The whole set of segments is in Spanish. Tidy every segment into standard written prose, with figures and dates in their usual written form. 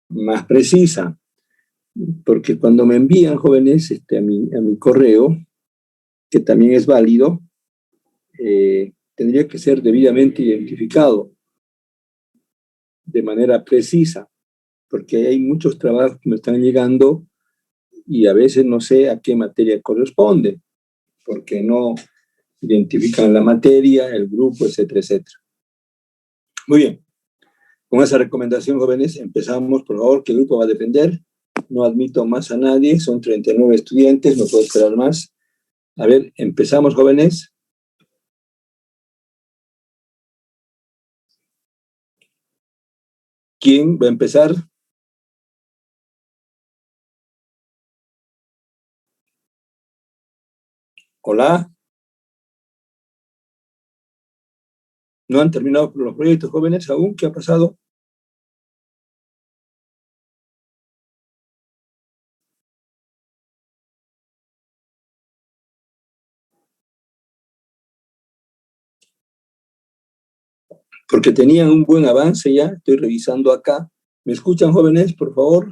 más precisa, porque cuando me envían, jóvenes, a mi correo, que también es válido, tendría que ser debidamente identificado de manera precisa, porque hay muchos trabajos que me están llegando y a veces no sé a qué materia corresponde, porque no identifican la materia, el grupo, etcétera, etcétera. Muy bien. Con esa recomendación, jóvenes, empezamos, por favor, que el grupo va a depender. No admito más a nadie, son 39 estudiantes, no puedo esperar más. A ver, empezamos, jóvenes. ¿Quién va a empezar? Hola. ¿No han terminado los proyectos, jóvenes, aún? ¿Qué ha pasado? Porque tenían un buen avance ya, estoy revisando acá. ¿Me escuchan, jóvenes, por favor?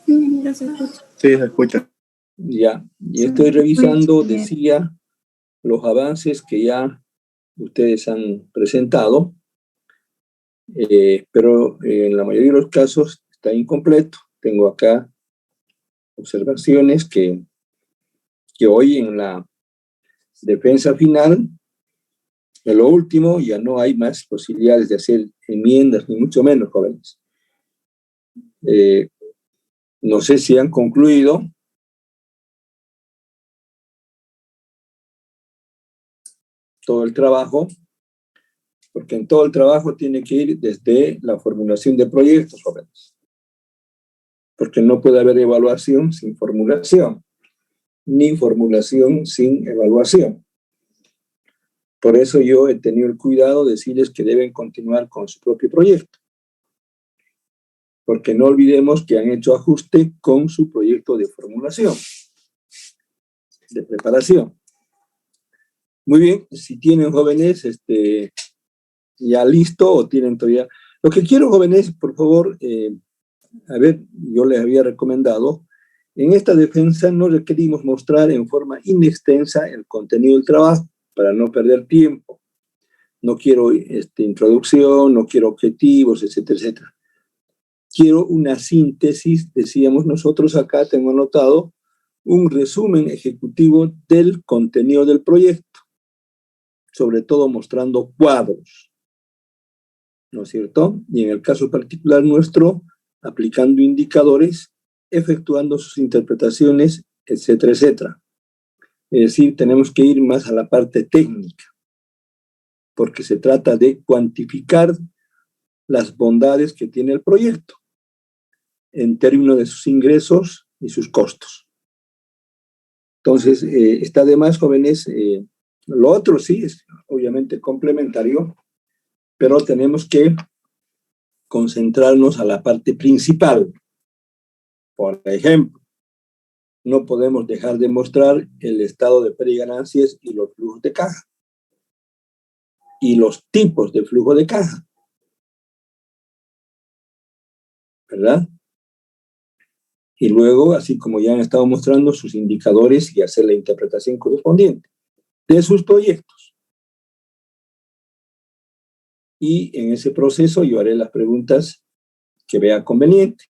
Sí, se escucha. Sí, se escucha. Ya, y estoy revisando, decía, los avances que ya ustedes han presentado, pero en la mayoría de los casos está incompleto. Tengo acá observaciones que hoy en la defensa final, en lo último, ya no hay más posibilidades de hacer enmiendas, ni mucho menos, jóvenes. No sé si han concluido. Todo el trabajo, porque en todo el trabajo tiene que ir desde la formulación de proyectos, jóvenes. Porque no puede haber evaluación sin formulación, ni formulación sin evaluación. Por eso yo he tenido el cuidado de decirles que deben continuar con su propio proyecto. Porque no olvidemos que han hecho ajuste con su proyecto de formulación, de preparación. Muy bien, si tienen, jóvenes, ya listo o tienen todavía... Lo que quiero, jóvenes, por favor, a ver, yo les había recomendado, en esta defensa no requerimos mostrar en forma inextensa el contenido del trabajo para no perder tiempo. No quiero introducción, no quiero objetivos, etcétera, etcétera. Quiero una síntesis, decíamos nosotros acá, tengo anotado, un resumen ejecutivo del contenido del proyecto, sobre todo mostrando cuadros, ¿no es cierto? Y en el caso particular nuestro, aplicando indicadores, efectuando sus interpretaciones, etcétera, etcétera. Es decir, tenemos que ir más a la parte técnica, porque se trata de cuantificar las bondades que tiene el proyecto en términos de sus ingresos y sus costos. Entonces, está de más, jóvenes, lo otro sí es obviamente complementario, pero tenemos que concentrarnos a la parte principal. Por ejemplo, no podemos dejar de mostrar el estado de pérdida y ganancias y los flujos de caja. Y los tipos de flujo de caja. ¿Verdad? Y luego, así como ya han estado mostrando, sus indicadores y hacer la interpretación correspondiente de sus proyectos. Y en ese proceso yo haré las preguntas que vea conveniente.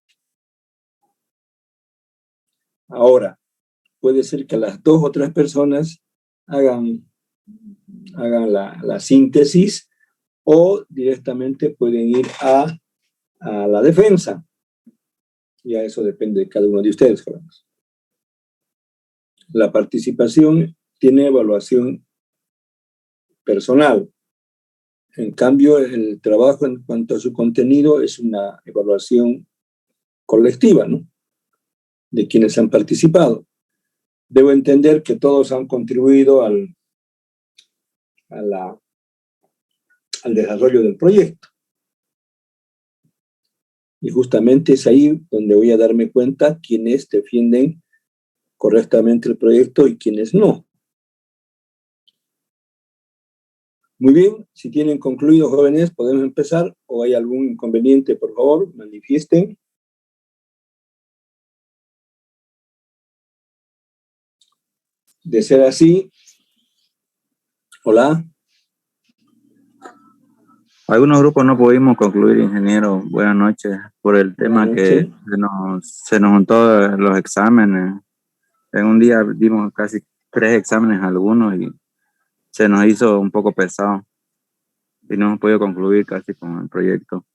Ahora, puede ser que las 2 o 3 personas hagan la síntesis o directamente pueden ir a la defensa. Ya eso depende de cada uno de ustedes, jóvenes. La participación tiene evaluación personal. En cambio, el trabajo en cuanto a su contenido es una evaluación colectiva, ¿no? De quienes han participado. Debo entender que todos han contribuido al desarrollo del proyecto. Y justamente es ahí donde voy a darme cuenta quiénes defienden correctamente el proyecto y quiénes no. Muy bien, si tienen concluido, jóvenes, podemos empezar, o hay algún inconveniente, por favor, manifiesten. De ser así, hola. Algunos grupos no pudimos concluir, ingeniero. Buenas noches. Por el tema que se nos juntó los exámenes. En un día dimos casi 3 exámenes algunos y se nos hizo un poco pesado. Y no hemos podido concluir casi con el proyecto.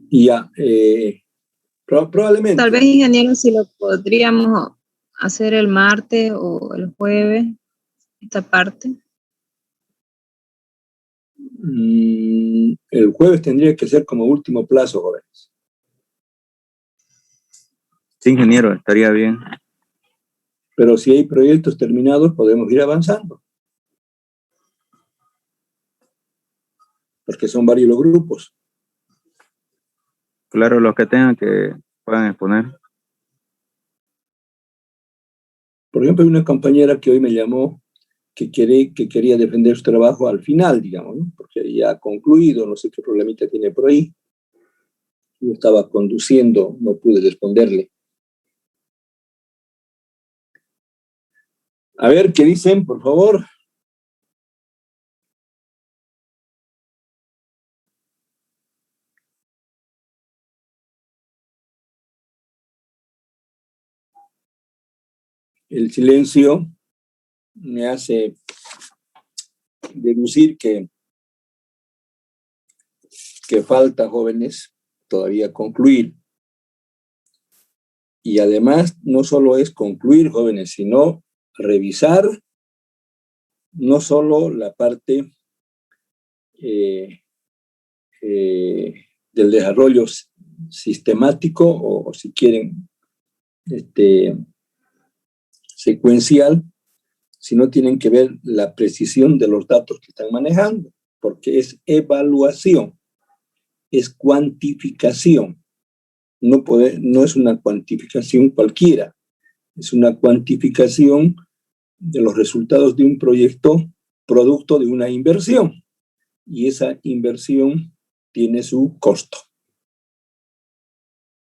Ya, probablemente. Tal vez, ingeniero, si lo podríamos hacer el martes o el jueves, esta parte. El jueves tendría que ser como último plazo, jóvenes. Sí, ingeniero, estaría bien. Pero si hay proyectos terminados, podemos ir avanzando. Porque son varios los grupos. Claro, los que tengan que puedan exponer. Por ejemplo, hay una compañera que hoy me llamó que quería defender su trabajo al final, digamos, ¿no? Porque ya ha concluido, no sé qué problemita tiene por ahí. Yo estaba conduciendo, no pude responderle. A ver, ¿qué dicen, por favor? El silencio me hace deducir que falta, jóvenes, todavía concluir. Y además, no solo es concluir, jóvenes, sino revisar no solo la parte del desarrollo sistemático o si quieren, secuencial, sino tienen que ver la precisión de los datos que están manejando, porque es evaluación, es cuantificación. No es una cuantificación cualquiera, es una cuantificación de los resultados de un proyecto producto de una inversión. Y esa inversión tiene su costo,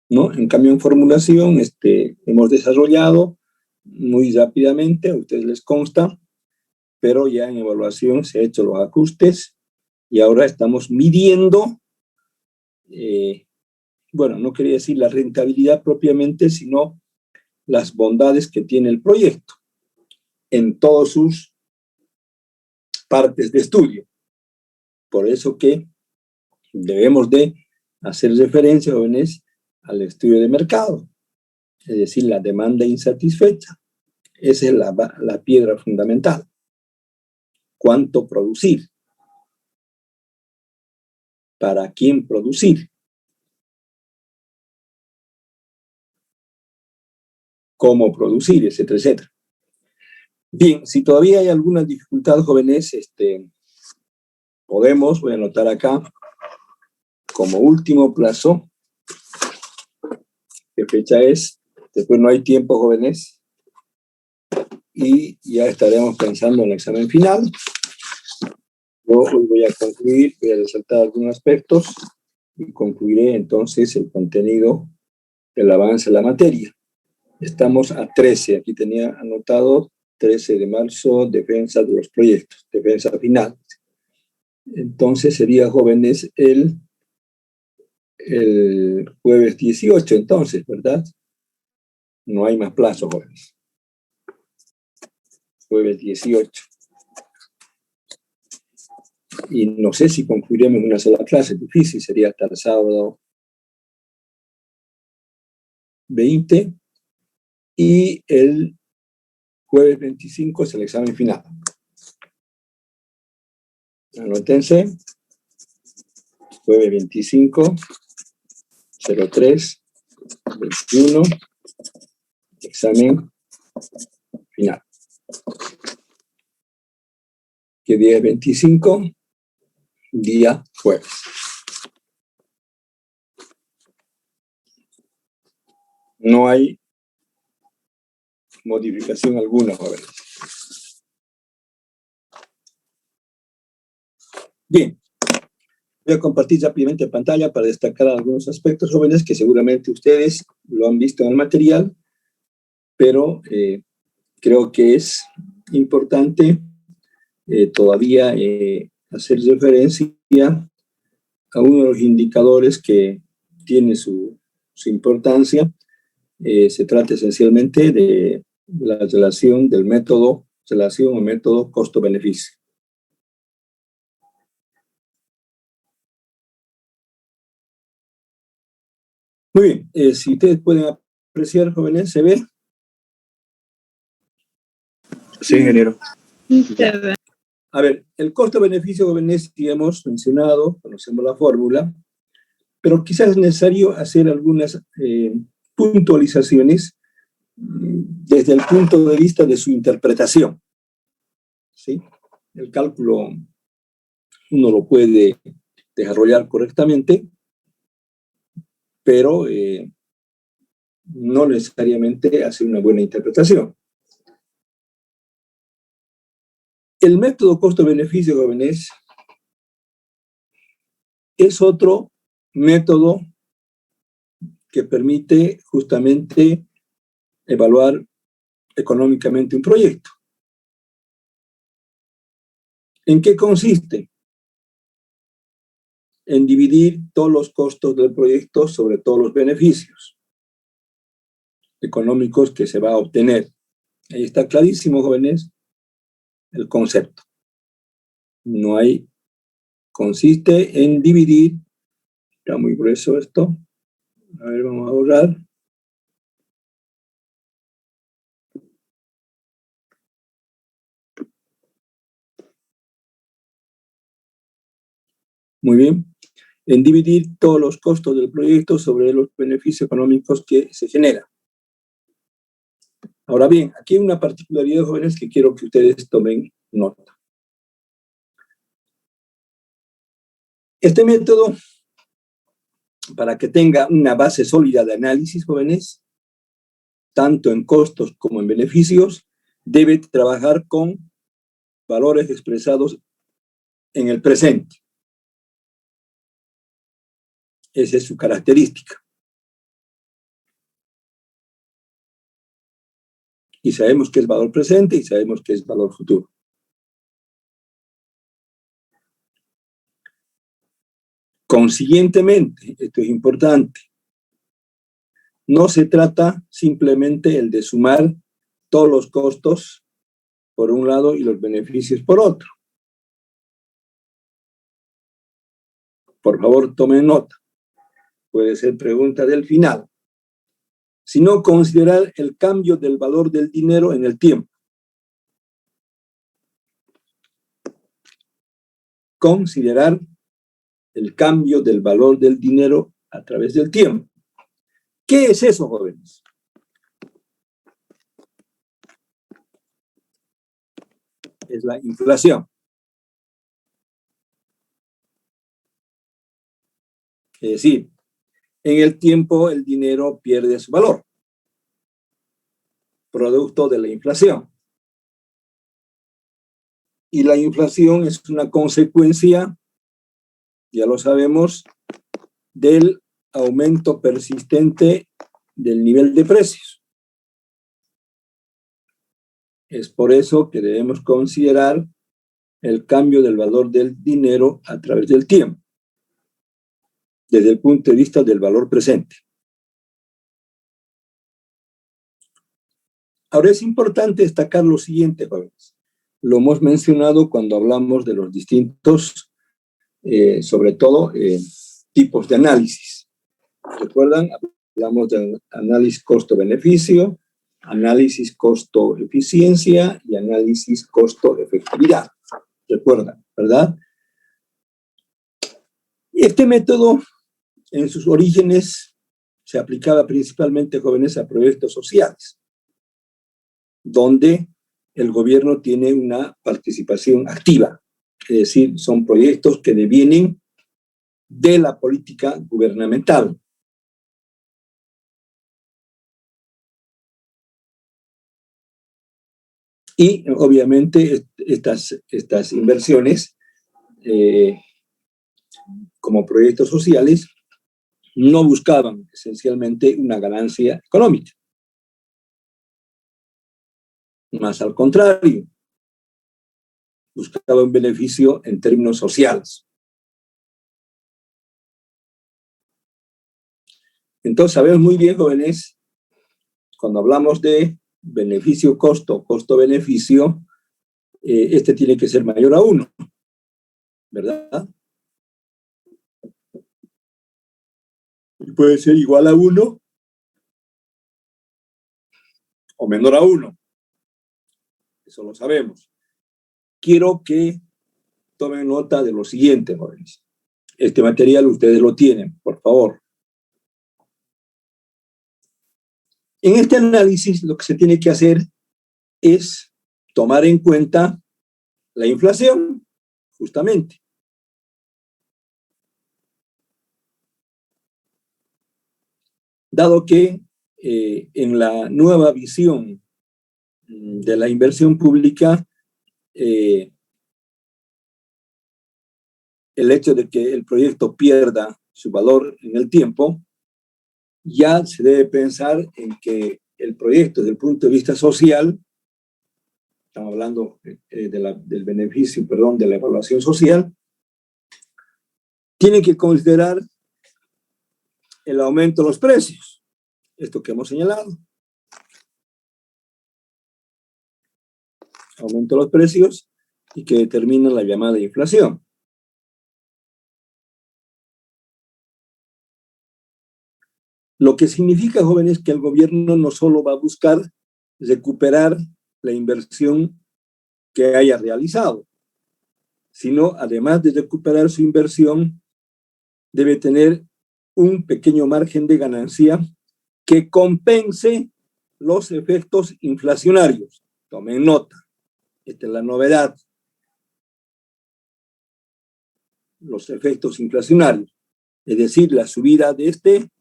¿no? En cambio, en formulación hemos desarrollado muy rápidamente, a ustedes les consta, pero ya en evaluación se han hecho los ajustes y ahora estamos midiendo, bueno, no quería decir la rentabilidad propiamente, sino las bondades que tiene el proyecto en todas sus partes de estudio. Por eso que debemos de hacer referencia, jóvenes, al estudio de mercado, es decir, la demanda insatisfecha. Esa es la piedra fundamental. ¿Cuánto producir? ¿Para quién producir? ¿Cómo producir? Etcétera, etcétera. Bien, si todavía hay alguna dificultad, jóvenes, voy a anotar acá, como último plazo, ¿qué fecha es? Después no hay tiempo, jóvenes, y ya estaremos pensando en el examen final. Yo hoy voy a concluir, voy a resaltar algunos aspectos y concluiré entonces el contenido del avance de la materia. Estamos a 13, aquí tenía anotado 13 de marzo, defensa de los proyectos, defensa final. Entonces sería, jóvenes, el jueves 18, entonces, ¿verdad? No hay más plazo, jóvenes. Jueves 18. Y no sé si concluiremos una sola clase, difícil, sería hasta el sábado 20. Y el jueves 25 es el examen final. Anótense. Jueves 25, 03, 21, examen final. ¿Qué día es 25? Día jueves. No hay modificación alguna, jóvenes. Bien, voy a compartir rápidamente pantalla para destacar algunos aspectos, jóvenes, que seguramente ustedes lo han visto en el material, pero creo que es importante todavía hacer referencia a uno de los indicadores que tiene su importancia. Se trata esencialmente de la relación del método, relación o método costo-beneficio. Muy bien, si ustedes pueden apreciar, jóvenes, ¿se ve? Sí, ingeniero. Ya. A ver, el costo-beneficio, jóvenes, ya hemos mencionado, conocemos la fórmula, pero quizás es necesario hacer algunas puntualizaciones desde el punto de vista de su interpretación. ¿Sí? El cálculo uno lo puede desarrollar correctamente, pero no necesariamente hace una buena interpretación. El método costo-beneficio, jóvenes, es otro método que permite justamente evaluar económicamente un proyecto. ¿En qué consiste? En dividir todos los costos del proyecto sobre todos los beneficios económicos que se va a obtener. Ahí está clarísimo, jóvenes, el concepto. No hay, consiste en dividir, está muy grueso esto, a ver, vamos a borrar. Muy bien, en dividir todos los costos del proyecto sobre los beneficios económicos que se generan. Ahora bien, aquí hay una particularidad, jóvenes, que quiero que ustedes tomen nota. Este método, para que tenga una base sólida de análisis, jóvenes, tanto en costos como en beneficios, debe trabajar con valores expresados en el presente. Esa es su característica. Y sabemos que es valor presente y sabemos que es valor futuro. Consiguientemente, esto es importante, no se trata simplemente el de sumar todos los costos por un lado y los beneficios por otro. Por favor, tomen nota. Puede ser pregunta del final. Sino considerar el cambio del valor del dinero en el tiempo. Considerar el cambio del valor del dinero a través del tiempo. ¿Qué es eso, jóvenes? Es la inflación. Es decir, en el tiempo el dinero pierde su valor, producto de la inflación. Y la inflación es una consecuencia, ya lo sabemos, del aumento persistente del nivel de precios. Es por eso que debemos considerar el cambio del valor del dinero a través del tiempo, desde el punto de vista del valor presente. Ahora es importante destacar lo siguiente, jóvenes. Lo hemos mencionado cuando hablamos de los distintos, sobre todo, tipos de análisis. ¿Recuerdan? Hablamos de análisis costo-beneficio, análisis costo-eficiencia y análisis costo-efectividad. ¿Recuerdan? ¿Verdad? Este método, en sus orígenes, se aplicaba principalmente, jóvenes, a proyectos sociales, donde el gobierno tiene una participación activa. Es decir, son proyectos que devienen de la política gubernamental. Y obviamente estas inversiones como proyectos sociales, no buscaban esencialmente una ganancia económica. Más al contrario, buscaban un beneficio en términos sociales. Entonces, sabemos muy bien, jóvenes, cuando hablamos de beneficio-costo, costo-beneficio, este tiene que ser mayor a 1, ¿verdad? Y puede ser igual a 1 o menor a 1. Eso lo sabemos. Quiero que tomen nota de lo siguiente, jóvenes. Este material ustedes lo tienen, por favor. En este análisis lo que se tiene que hacer es tomar en cuenta la inflación, justamente. Dado que en la nueva visión de la inversión pública, el hecho de que el proyecto pierda su valor en el tiempo, ya se debe pensar en que el proyecto desde el punto de vista social, estamos hablando del beneficio, perdón, de la evaluación social, tiene que considerar el aumento de los precios, esto que hemos señalado. Aumento de los precios y que determina la llamada inflación. Lo que significa, jóvenes, que el gobierno no solo va a buscar recuperar la inversión que haya realizado, sino además de recuperar su inversión, debe tener un pequeño margen de ganancia que compense los efectos inflacionarios. Tomen nota, esta es la novedad. Los efectos inflacionarios, es decir, la subida de este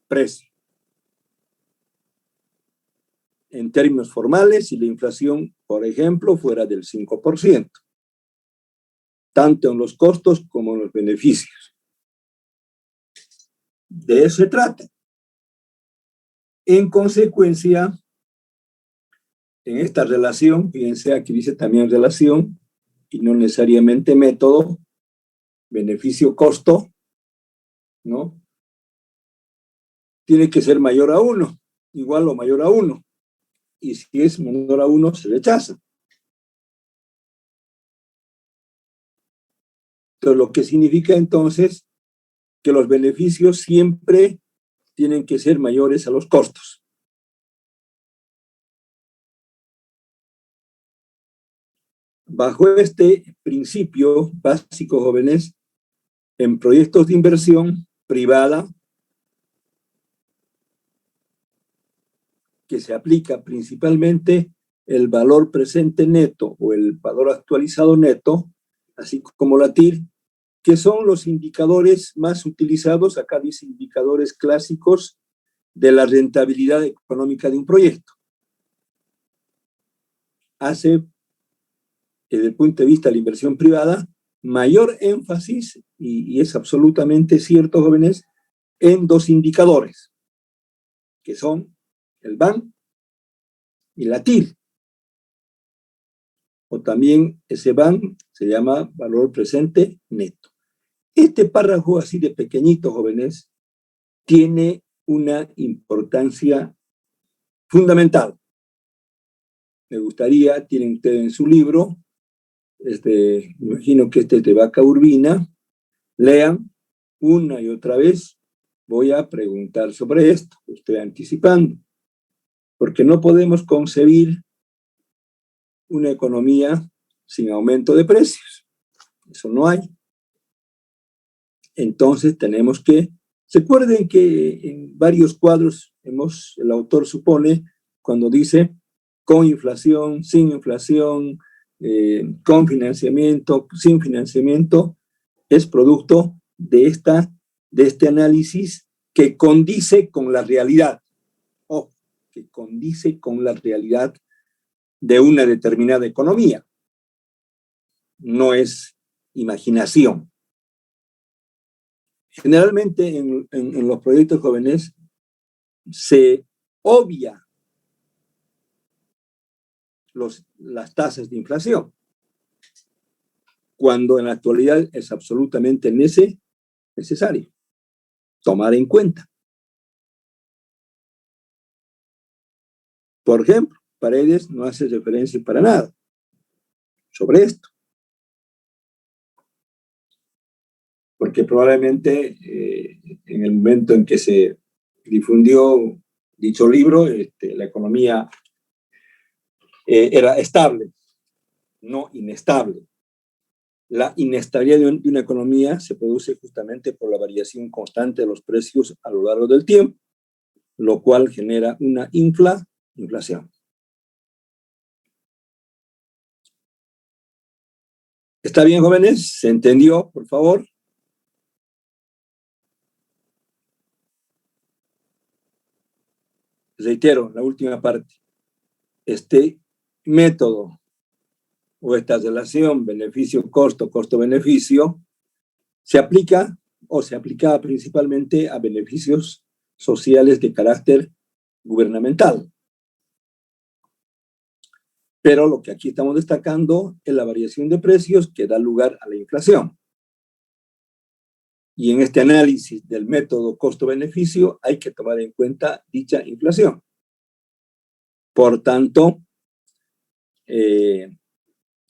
precio. En términos formales, si la inflación, por ejemplo, fuera del 5%, tanto en los costos como en los beneficios. De eso se trata. En consecuencia, en esta relación, fíjense, aquí dice también relación, y no necesariamente método, beneficio-costo, ¿no? Tiene que ser mayor a 1, igual o mayor a 1. Y si es menor a 1, se rechaza. Entonces, lo que significa entonces que los beneficios siempre tienen que ser mayores a los costos. Bajo este principio básico, jóvenes, en proyectos de inversión privada, que se aplica principalmente el valor presente neto o el valor actualizado neto, así como la TIR, que son los indicadores más utilizados, acá dice indicadores clásicos de la rentabilidad económica de un proyecto. Hace, desde el punto de vista de la inversión privada, mayor énfasis, y es absolutamente cierto, jóvenes, en 2 indicadores, que son el BAN y la TIR. O también ese BAN se llama valor presente neto. Este párrafo así de pequeñito, jóvenes, tiene una importancia fundamental. Me gustaría, tienen ustedes en su libro, me imagino que este es de Vaca Urbina, lean una y otra vez. Voy a preguntar sobre esto, estoy anticipando, porque no podemos concebir una economía sin aumento de precios. Eso no hay. Entonces tenemos que, recuerden que en varios cuadros el autor supone, cuando dice con inflación, sin inflación, con financiamiento, sin financiamiento, es producto de este análisis que condice con la realidad, o que condice con la realidad de una determinada economía. No es imaginación. Generalmente en los proyectos jóvenes se obvia las tasas de inflación, cuando en la actualidad es absolutamente necesario tomar en cuenta. Por ejemplo, Paredes no hace referencia para nada sobre esto, porque probablemente en el momento en que se difundió dicho libro, la economía era estable, no inestable. La inestabilidad de una economía se produce justamente por la variación constante de los precios a lo largo del tiempo, lo cual genera una inflación. ¿Está bien, jóvenes? ¿Se entendió, por favor? Reitero, la última parte. Este método o esta relación beneficio-costo, costo-beneficio, se aplica o se aplicaba principalmente a beneficios sociales de carácter gubernamental. Pero lo que aquí estamos destacando es la variación de precios que da lugar a la inflación. Y en este análisis del método costo-beneficio hay que tomar en cuenta dicha inflación. Por tanto,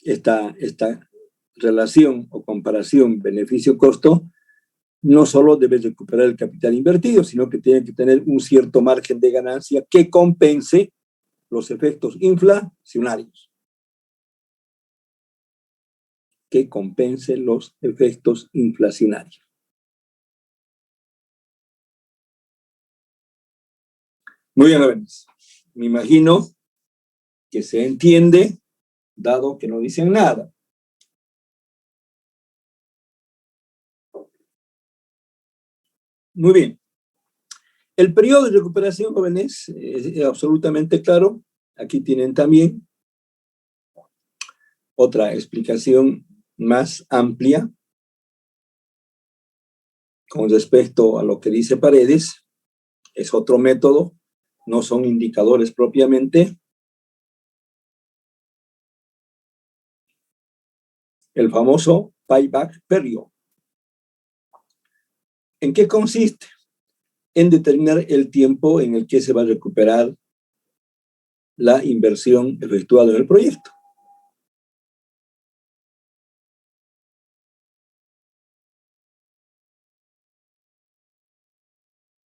esta relación o comparación beneficio-costo no solo debe recuperar el capital invertido, sino que tiene que tener un cierto margen de ganancia que compense los efectos inflacionarios. Que compense los efectos inflacionarios. Muy bien, jóvenes. Me imagino que se entiende, dado que no dicen nada. Muy bien. El periodo de recuperación, jóvenes, es absolutamente claro. Aquí tienen también otra explicación más amplia con respecto a lo que dice Paredes. Es otro método, no son indicadores propiamente. El famoso payback period. ¿En qué consiste? En determinar el tiempo en el que se va a recuperar la inversión efectuada en el proyecto.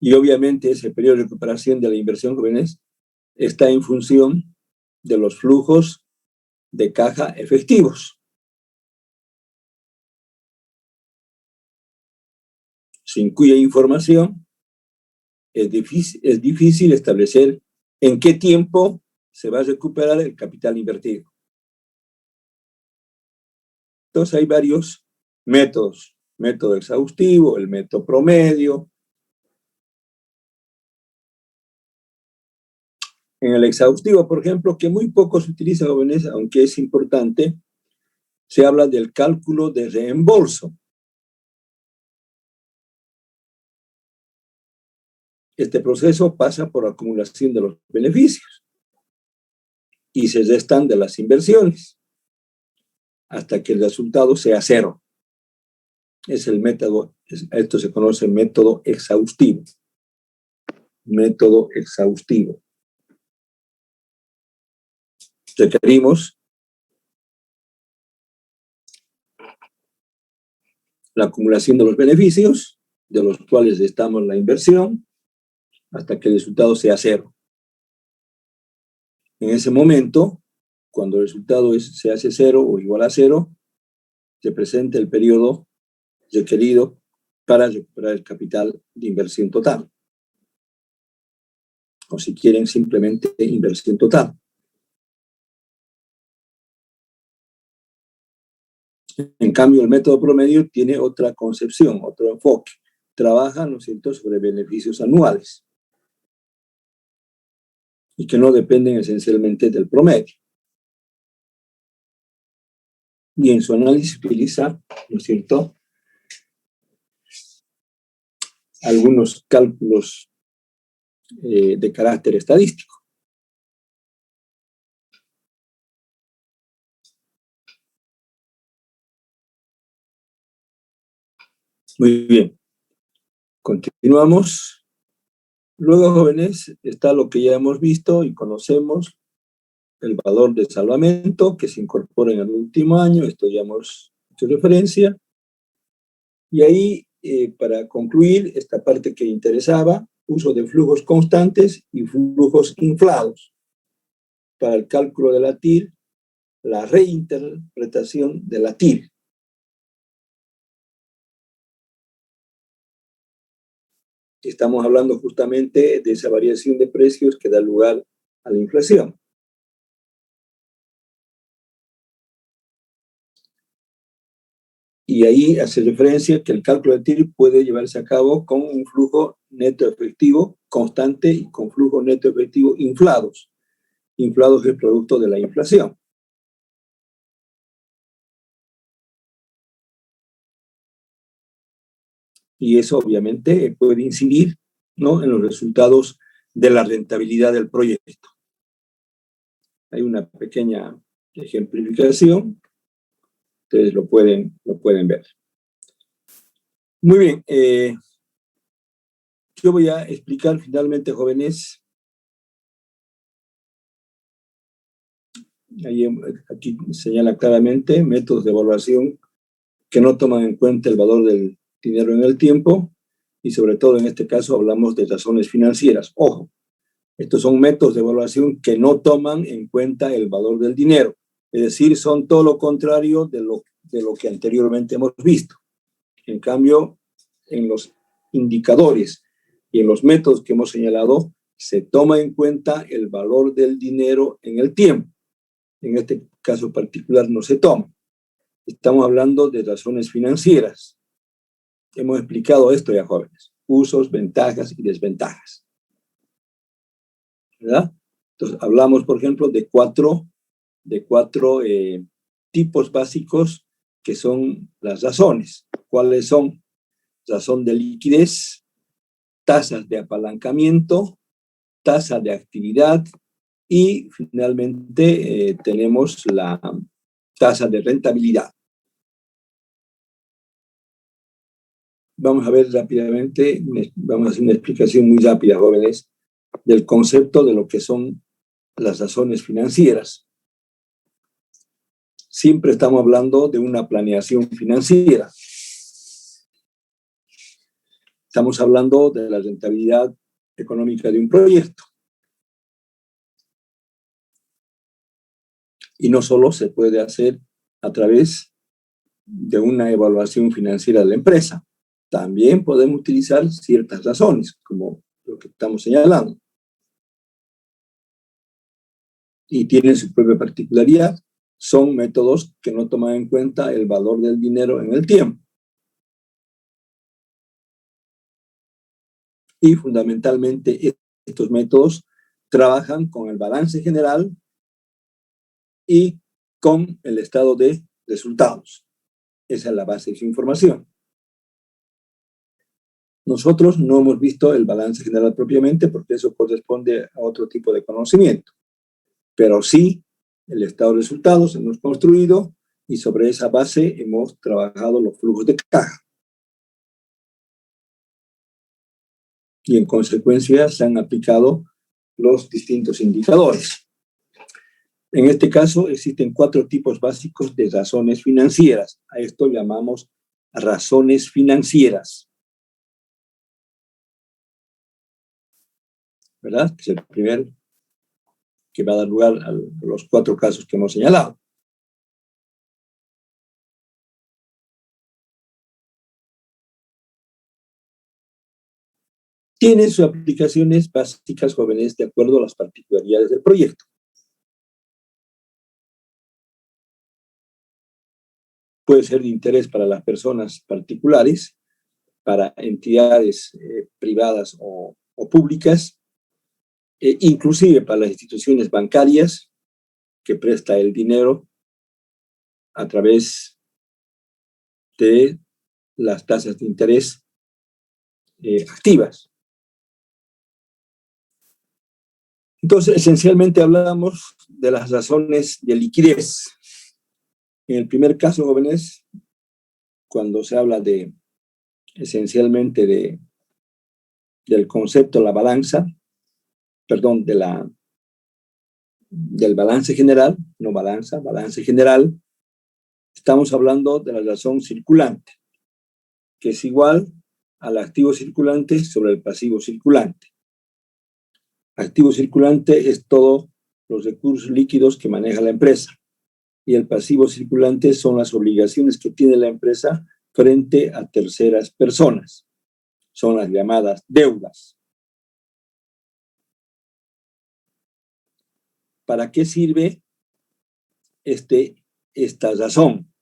Y obviamente ese periodo de recuperación de la inversión, jóvenes, está en función de los flujos de caja efectivos. Sin cuya información es difícil establecer en qué tiempo se va a recuperar el capital invertido. Entonces hay varios métodos. Método exhaustivo, el método promedio. En el exhaustivo, por ejemplo, que muy poco se utiliza, jóvenes, aunque es importante, se habla del cálculo de reembolso. Este proceso pasa por acumulación de los beneficios y se restan de las inversiones hasta que el resultado sea cero. Es el método, esto se conoce método exhaustivo. Método exhaustivo. Requerimos la acumulación de los beneficios, de los cuales restamos la inversión, hasta que el resultado sea cero. En ese momento, cuando el resultado se hace cero o igual a cero, se presenta el periodo requerido para recuperar el capital de inversión total. O si quieren, simplemente inversión total. En cambio, el método promedio tiene otra concepción, otro enfoque. Trabaja, ¿no es cierto?, sobre beneficios anuales y que no dependen esencialmente del promedio. y en su análisis utiliza, ¿no es cierto?, algunos cálculos de carácter estadístico. Muy bien. Continuamos. Luego, jóvenes, está lo que ya hemos visto y conocemos, el valor de salvamento que se incorpora en el último año. Esto ya hemos hecho referencia. Y ahí, para concluir esta parte que interesaba, uso de flujos constantes y flujos inflados para el cálculo de la TIR, la reinterpretación de la TIR. Estamos hablando justamente de esa variación de precios que da lugar a la inflación. Y ahí hace referencia que el cálculo de TIR puede llevarse a cabo con un flujo neto efectivo constante y con flujo neto efectivo inflados. Inflados es el producto de la inflación. Y eso obviamente puede incidir, ¿no?, en los resultados de la rentabilidad del proyecto. Hay una pequeña ejemplificación. Ustedes lo pueden ver. Muy bien. Yo voy a explicar finalmente, jóvenes. Aquí señala claramente métodos de evaluación que no toman en cuenta el valor del dinero en el tiempo y sobre todo en este caso hablamos de razones financieras. Ojo, estos son métodos de evaluación que no toman en cuenta el valor del dinero, es decir, son todo lo contrario de lo que anteriormente hemos visto. En cambio, en los indicadores y en los métodos que hemos señalado, se toma en cuenta el valor del dinero en el tiempo. En este caso particular no se toma. Estamos hablando de razones financieras. Hemos explicado esto ya, jóvenes. Usos, ventajas y desventajas. ¿Verdad? Entonces, hablamos, por ejemplo, de cuatro tipos básicos que son las razones. ¿Cuáles son? Razón de liquidez, tasas de apalancamiento, tasa de actividad y finalmente tenemos la tasa de rentabilidad. Vamos a ver rápidamente, vamos a hacer una explicación muy rápida, jóvenes, del concepto de lo que son las razones financieras. Siempre estamos hablando de una planeación financiera. Estamos hablando de la rentabilidad económica de un proyecto. Y no solo se puede hacer a través de una evaluación financiera de la empresa. También podemos utilizar ciertas razones, como lo que estamos señalando. Y tienen su propia particularidad. Son métodos que no toman en cuenta el valor del dinero en el tiempo. Y fundamentalmente estos métodos trabajan con el balance general y con el estado de resultados. Esa es la base de su información. Nosotros no hemos visto el balance general propiamente porque eso corresponde a otro tipo de conocimiento. Pero sí, el estado de resultados hemos construido y sobre esa base hemos trabajado los flujos de caja. Y en consecuencia se han aplicado los distintos indicadores. En este caso existen 4 tipos básicos de razones financieras. A esto llamamos razones financieras. ¿Verdad? Es el primer que va a dar lugar a los 4 casos que hemos señalado. Tiene sus aplicaciones básicas, jóvenes, de acuerdo a las particularidades del proyecto. Puede ser de interés para las personas particulares, para entidades privadas o públicas, inclusive para las instituciones bancarias que presta el dinero a través de las tasas de interés activas. Entonces, esencialmente hablamos de las razones de liquidez. En el primer caso, jóvenes, cuando se habla de, esencialmente del concepto de la balanza, perdón, del balance general, no balanza, balance general, estamos hablando de la razón circulante, que es igual al activo circulante sobre el pasivo circulante. Activo circulante es todos los recursos líquidos que maneja la empresa, y el pasivo circulante son las obligaciones que tiene la empresa frente a terceras personas. Son las llamadas deudas. ¿Para qué sirve esta razón?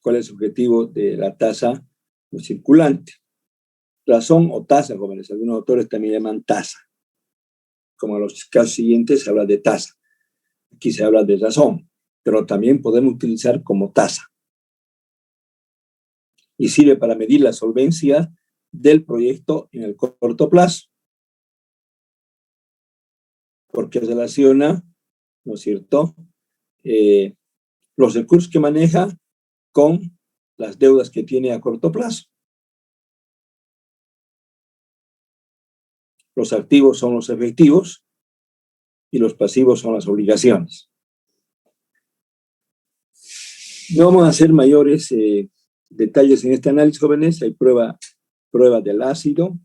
¿Cuál es el objetivo de la tasa circulante? Razón o tasa, jóvenes. Algunos autores también llaman tasa. Como en los casos siguientes se habla de tasa. Aquí se habla de razón, pero también podemos utilizar como tasa. Y sirve para medir la solvencia del proyecto en el corto plazo. Porque relaciona, ¿no es cierto?, los recursos que maneja con las deudas que tiene a corto plazo. Los activos son los efectivos y los pasivos son las obligaciones. No vamos a hacer mayores detalles en este análisis, jóvenes. Hay prueba del ácido.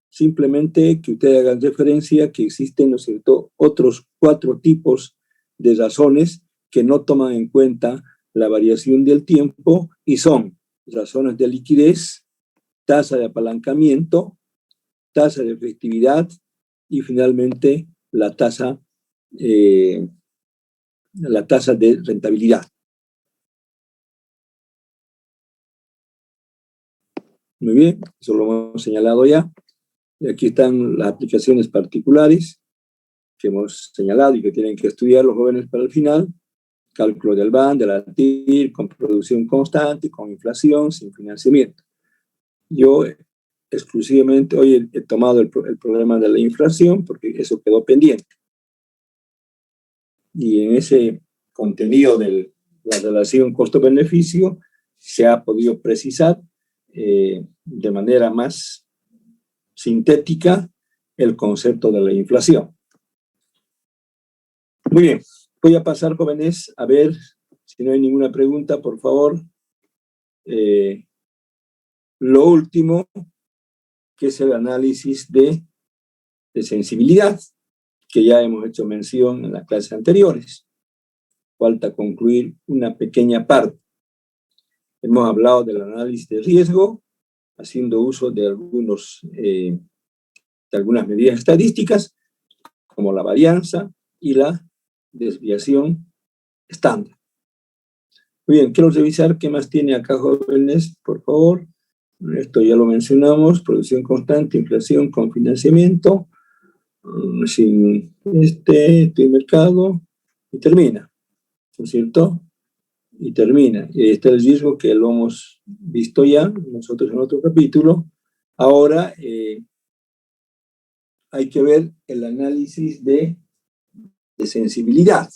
Simplemente que ustedes hagan referencia que existen, ¿no es cierto?, otros 4 tipos de razones que no toman en cuenta la variación del tiempo y son razones de liquidez, tasa de apalancamiento, tasa de efectividad y finalmente la tasa de rentabilidad. Muy bien, eso lo hemos señalado ya. Y aquí están las aplicaciones particulares que hemos señalado y que tienen que estudiar los jóvenes para el final. Cálculo del BAN, de la TIR, con producción constante, con inflación, sin financiamiento. Yo exclusivamente hoy he tomado el problema de la inflación porque eso quedó pendiente. Y en ese contenido de la relación costo-beneficio se ha podido precisar de manera más sintética el concepto de la inflación. Muy bien, voy a pasar, jóvenes, a ver si no hay ninguna pregunta, por favor. Lo último, que es el análisis de sensibilidad, que ya hemos hecho mención en las clases anteriores. Falta concluir una pequeña parte. Hemos hablado del análisis de riesgo, haciendo uso de algunas medidas estadísticas, como la varianza y la desviación estándar. Muy bien, quiero revisar qué más tiene acá, jóvenes, por favor. Esto ya lo mencionamos, producción constante, inflación con financiamiento, sin mercado, y termina, ¿no es cierto? Y termina. Y está el riesgo que lo hemos visto ya, nosotros en otro capítulo. Ahora hay que ver el análisis de sensibilidad.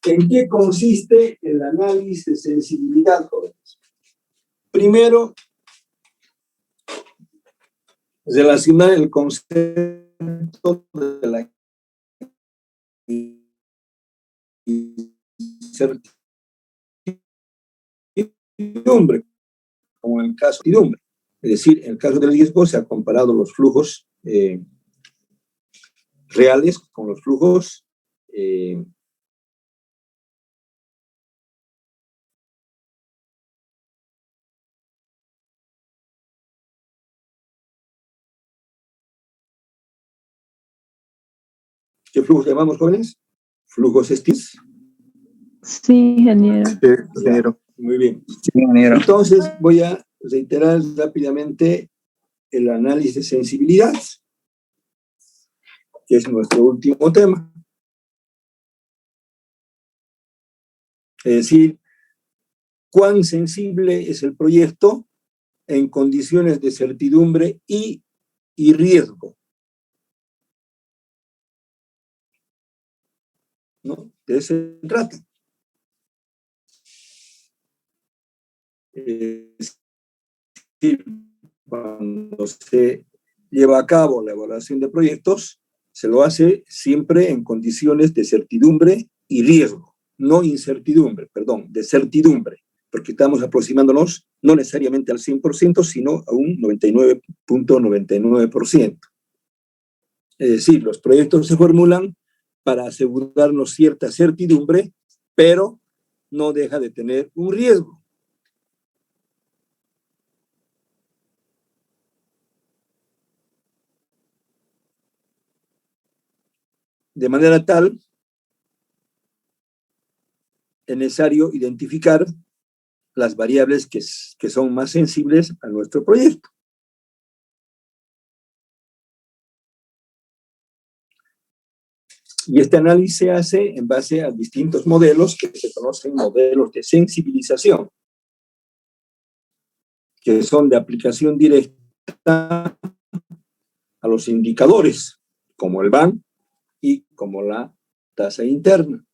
¿En qué consiste el análisis de sensibilidad, jóvenes? Primero, relacionar el concepto de la incertidumbre, como en el caso de incertidumbre. Es decir, en el caso del riesgo se han comparado los flujos reales con los flujos ¿qué flujos llamamos, jóvenes? Flujos estimados. Sí, ingeniero. Sí, ingeniero. Muy bien. Sí, ingeniero. Entonces voy a reiterar rápidamente el análisis de sensibilidad. que es nuestro último tema. Es decir, cuán sensible es el proyecto en condiciones de certidumbre y riesgo, ¿no? De eso se trata. Es decir, cuando se lleva a cabo la evaluación de proyectos, se lo hace siempre en condiciones de certidumbre y riesgo, no incertidumbre, perdón, de certidumbre, porque estamos aproximándonos no necesariamente al 100%, sino a un 99.99%. Es decir, los proyectos se formulan para asegurarnos cierta certidumbre, pero no deja de tener un riesgo. De manera tal, es necesario identificar las variables que son más sensibles a nuestro proyecto. Y este análisis se hace en base a distintos modelos que se conocen modelos de sensibilización, que son de aplicación directa a los indicadores, como el BAN y como la tasa interna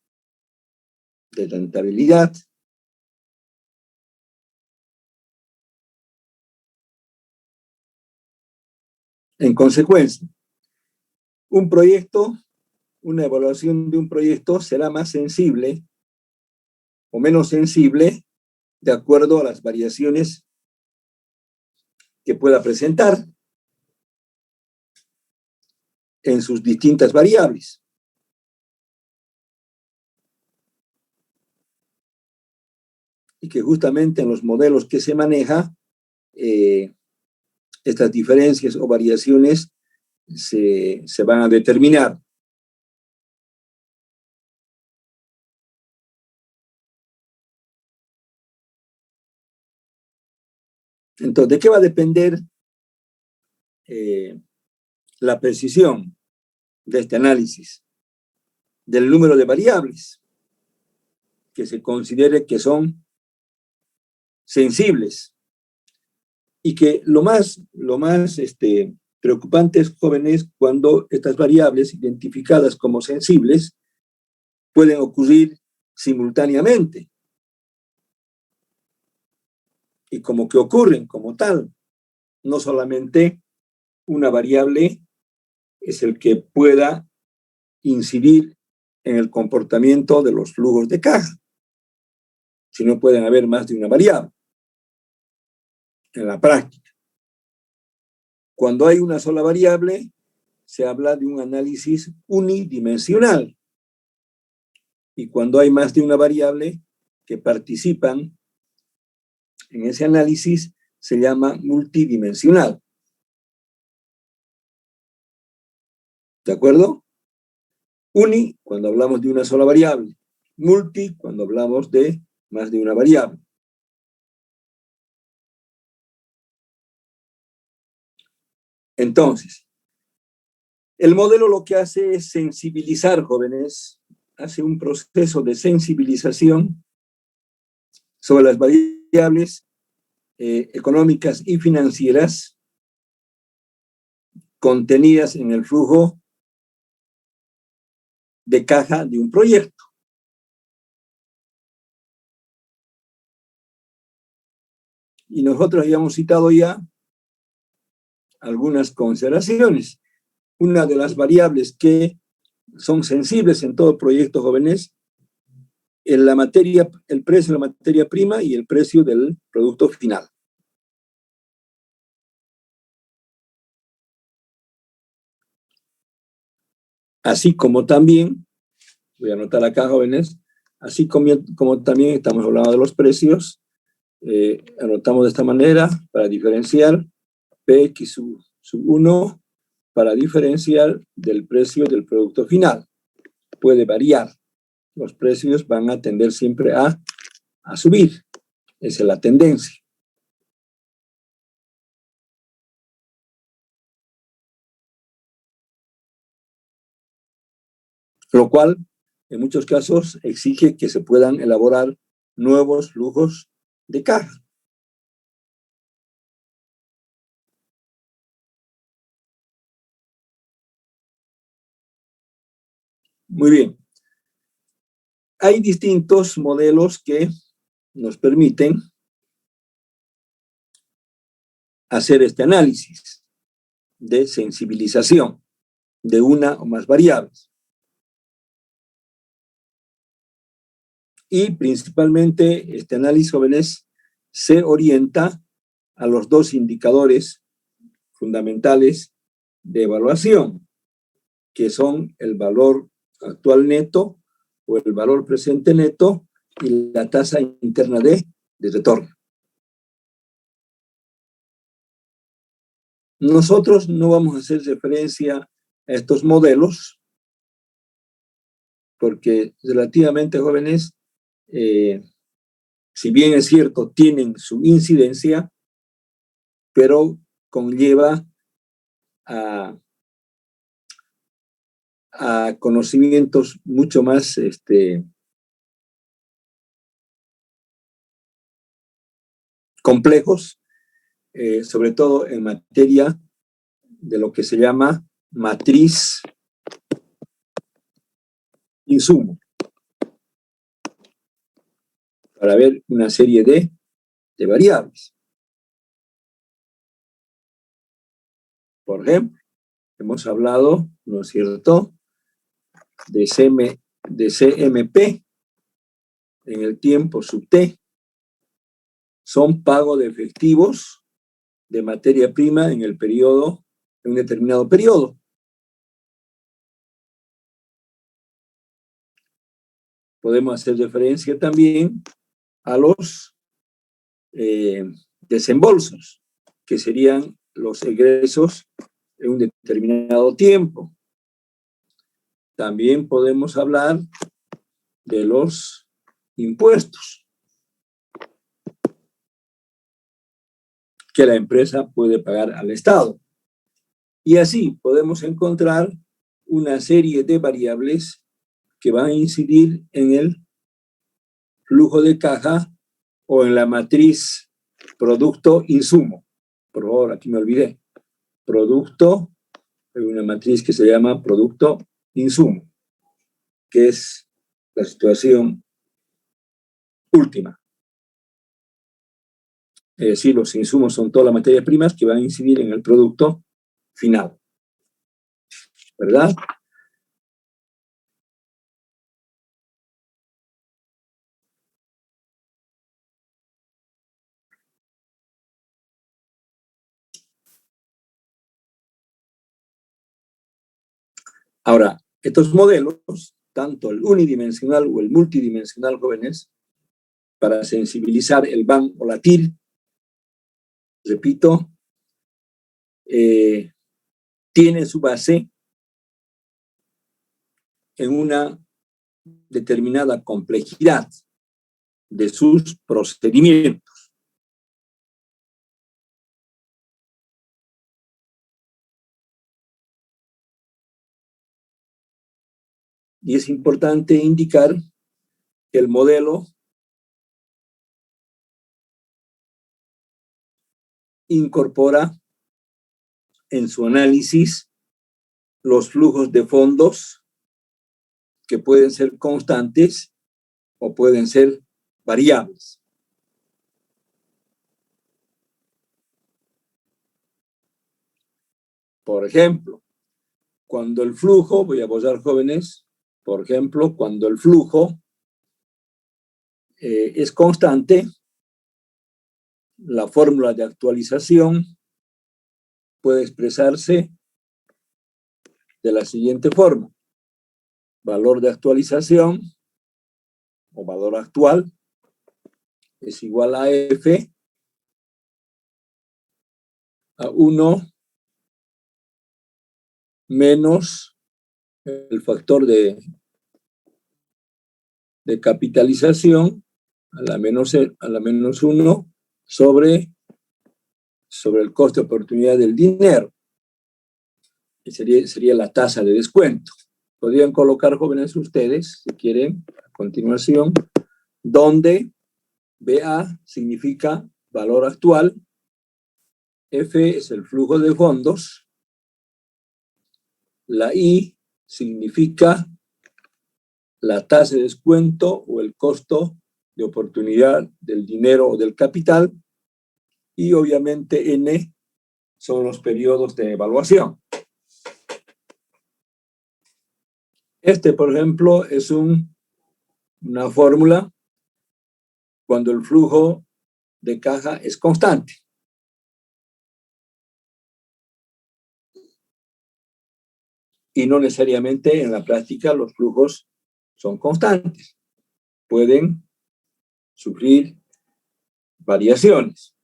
de rentabilidad. En consecuencia, un proyecto, una evaluación de un proyecto será más sensible o menos sensible de acuerdo a las variaciones que pueda presentar en sus distintas variables. Y que justamente en los modelos que se maneja, estas diferencias o variaciones se van a determinar. Entonces, ¿de qué va a depender la precisión de este análisis? Del número de variables que se considere que son sensibles. Y que lo más preocupante, jóvenes, cuando estas variables identificadas como sensibles pueden ocurrir simultáneamente. Y como que ocurren como tal. No solamente una variable es el que pueda incidir en el comportamiento de los flujos de caja, sino pueden haber más de una variable en la práctica. Cuando hay una sola variable, se habla de un análisis unidimensional. Y cuando hay más de una variable que participan en ese análisis, se llama multidimensional. ¿De acuerdo? Uni, cuando hablamos de una sola variable. Multi, cuando hablamos de más de una variable. Entonces, el modelo lo que hace es sensibilizar, jóvenes, hace un proceso de sensibilización sobre las variables económicas y financieras contenidas en el flujo de caja de un proyecto. Y nosotros habíamos citado ya algunas consideraciones. Una de las variables que son sensibles en todo proyecto, jóvenes, en la materia, el precio de la materia prima y el precio del producto final. Así como también, voy a anotar acá, jóvenes, así como también estamos hablando de los precios, anotamos de esta manera para diferenciar PX sub 1 para diferenciar del precio del producto final. Puede variar. Los precios van a tender siempre a subir. Esa es la tendencia. lo cual en muchos casos exige que se puedan elaborar nuevos flujos de caja. Muy bien. Hay distintos modelos que nos permiten hacer este análisis de sensibilización de una o más variables. Y principalmente este análisis, jóvenes, se orienta a los dos indicadores fundamentales de evaluación, que son el valor actual neto o el valor presente neto y la tasa interna de retorno. Nosotros no vamos a hacer referencia a estos modelos porque relativamente, jóvenes, si bien es cierto, tienen su incidencia, pero conlleva a conocimientos mucho más complejos, sobre todo en materia de lo que se llama matriz insumo, para ver una serie de variables. Por ejemplo, hemos hablado, ¿no es cierto?, de CMP en el tiempo sub T. Son pago de efectivos de materia prima en el periodo, en un determinado periodo. Podemos hacer referencia también a los desembolsos, que serían los egresos en un determinado tiempo. También podemos hablar de los impuestos que la empresa puede pagar al Estado. Y así podemos encontrar una serie de variables que van a incidir en el flujo de caja o en la matriz producto-insumo. Por favor, aquí me olvidé. Producto, hay una matriz que se llama producto-insumo, que es la situación última. Es decir, los insumos son todas las materias primas que van a incidir en el producto final. ¿Verdad? Ahora, estos modelos, tanto el unidimensional o el multidimensional, jóvenes, para sensibilizar el BAN o la TIR, repito, tiene su base en una determinada complejidad de sus procedimientos. Y es importante indicar que el modelo incorpora en su análisis los flujos de fondos que pueden ser constantes o pueden ser variables. Por ejemplo, cuando el flujo, voy a apoyar, jóvenes, por ejemplo, cuando el flujo es constante, la fórmula de actualización puede expresarse de la siguiente forma. Valor de actualización o valor actual es igual a F a 1 menos el factor de capitalización a la menos 1 sobre el costo de oportunidad del dinero, que sería la tasa de descuento. podrían colocar, jóvenes, ustedes, si quieren, a continuación, donde BA significa valor actual, F es el flujo de fondos, la I significa la tasa de descuento o el costo de oportunidad del dinero o del capital, y obviamente N son los periodos de evaluación. Este, por ejemplo, es una fórmula cuando el flujo de caja es constante. Y no necesariamente en la práctica los flujos son constantes. Pueden sufrir variaciones.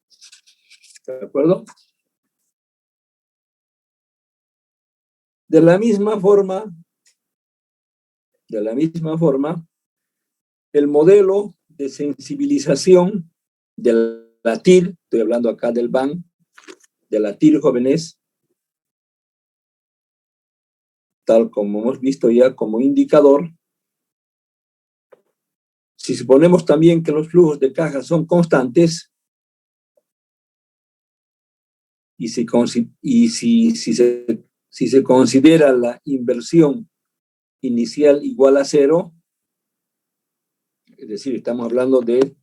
¿De acuerdo? De la misma forma, el modelo de sensibilización de la TIR, estoy hablando acá del BAN, de la TIR, jóvenes, tal como hemos visto ya como indicador, si suponemos también que los flujos de caja son constantes, y si se considera la inversión inicial igual a 0, es decir, estamos hablando de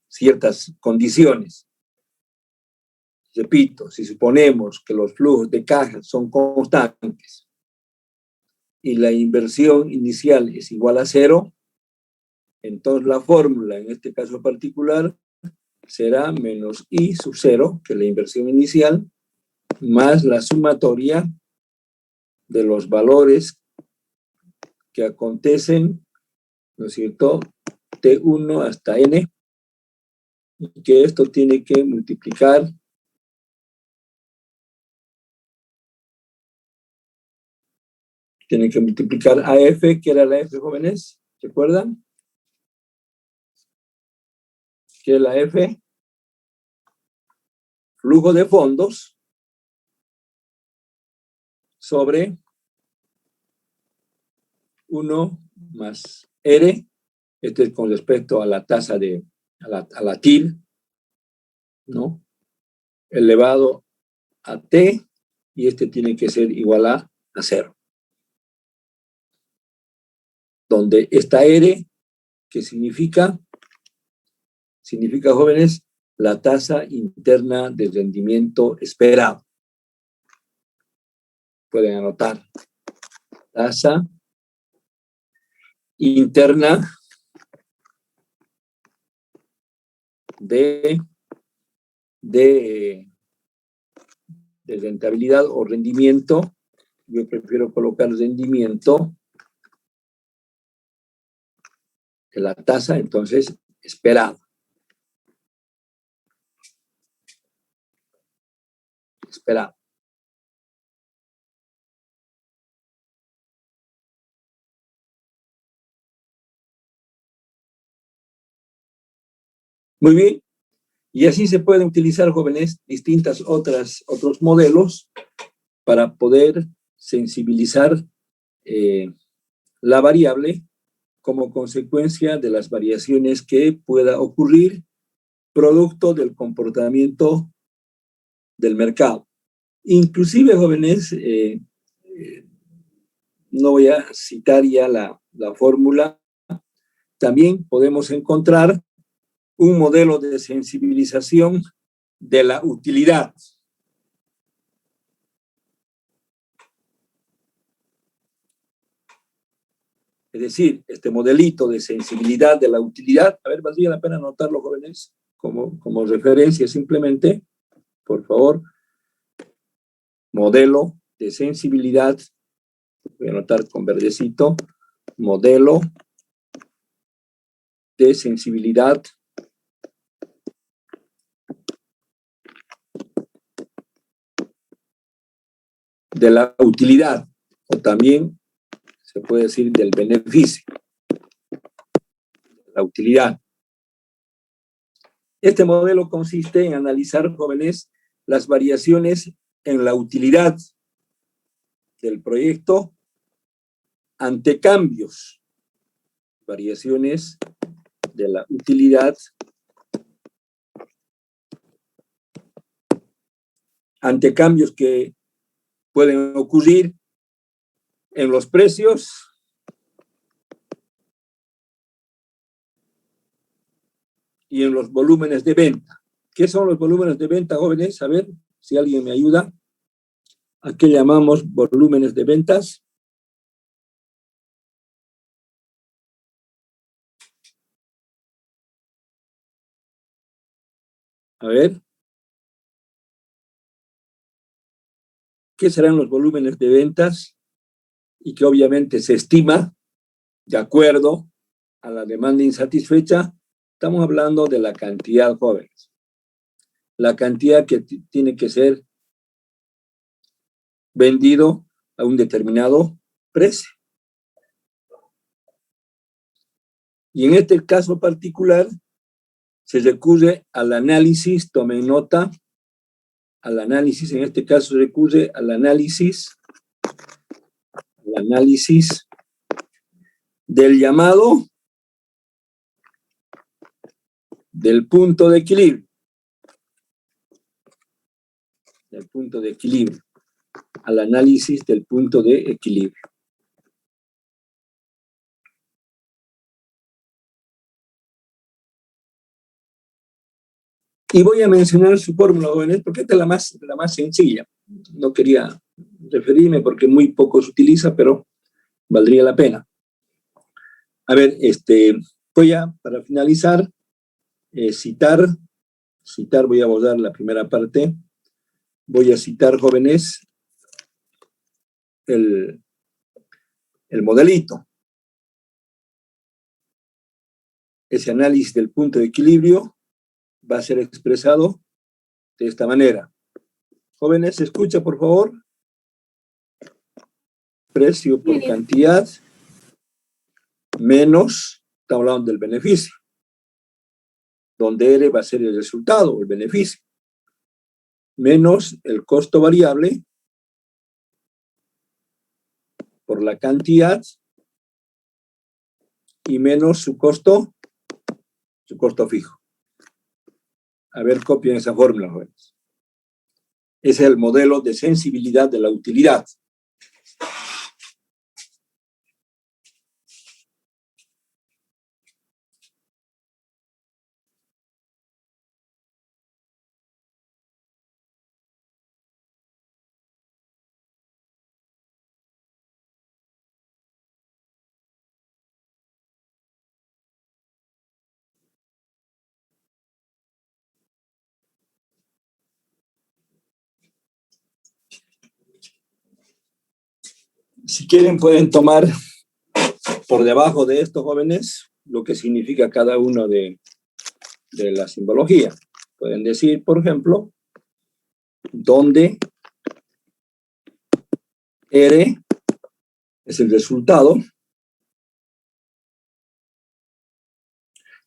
ciertas condiciones. Repito, si suponemos que los flujos de caja son constantes y la inversión inicial es igual a 0, entonces la fórmula, en este caso particular, será menos I sub 0, que es la inversión inicial, más la sumatoria de los valores que acontecen, ¿no es cierto?, T1 hasta N, y que esto tiene que multiplicar a F, que era la F, jóvenes, ¿se acuerdan? ¿Qué es la F? Flujo de fondos sobre 1 más R, este es con respecto a la tasa a la TIR, ¿no? Elevado a T, y este tiene que ser igual a 0. Donde esta R, que significa, jóvenes, la tasa interna de rendimiento esperado. Pueden anotar. Tasa interna de rentabilidad o rendimiento. Yo prefiero colocar rendimiento, que la tasa, entonces, esperada. Esperada. Muy bien. Y así se pueden utilizar, jóvenes, otros modelos para poder sensibilizar la variable como consecuencia de las variaciones que pueda ocurrir producto del comportamiento del mercado. Inclusive, jóvenes, no voy a citar ya la fórmula, también podemos encontrar un modelo de sensibilización de la utilidad. Es decir, este modelito de sensibilidad de la utilidad, a ver, valdría la pena anotarlo, jóvenes, como referencia simplemente, por favor. Modelo de sensibilidad, voy a anotar con verdecito, modelo de sensibilidad de la utilidad, o también se puede decir del beneficio, la utilidad. Este modelo consiste en analizar, jóvenes, las variaciones en la utilidad del proyecto ante cambios, variaciones de la utilidad, ante cambios que pueden ocurrir en los precios y en los volúmenes de venta. ¿Qué son los volúmenes de venta, jóvenes? A ver si alguien me ayuda. ¿A qué llamamos volúmenes de ventas? A ver. ¿Qué serán los volúmenes de ventas? Y que obviamente se estima de acuerdo a la demanda insatisfecha. Estamos hablando de la cantidad, jóvenes. La cantidad que tiene que ser vendido a un determinado precio. Y en este caso particular, se recurre al análisis, tomen nota, al análisis, en este caso se recurre al análisis del llamado del punto de equilibrio. Del punto de equilibrio. Al análisis del punto de equilibrio. Y voy a mencionar su fórmula, jóvenes, porque esta es la más sencilla. No quería referirme porque muy poco se utiliza, pero valdría la pena. A ver, voy a, para finalizar, citar, voy a abordar la primera parte. Voy a citar, jóvenes, el modelito. Ese análisis del punto de equilibrio va a ser expresado de esta manera. Jóvenes, escucha, por favor. Precio por cantidad menos, estamos hablando del beneficio, donde R va a ser el resultado, el beneficio, menos el costo variable por la cantidad y menos su costo fijo. A ver, copien esa fórmula, jóvenes. Ese es el modelo de sensibilidad de la utilidad. Si quieren, pueden tomar por debajo de estos, jóvenes, lo que significa cada uno de la simbología. Pueden decir, por ejemplo, donde R es el resultado.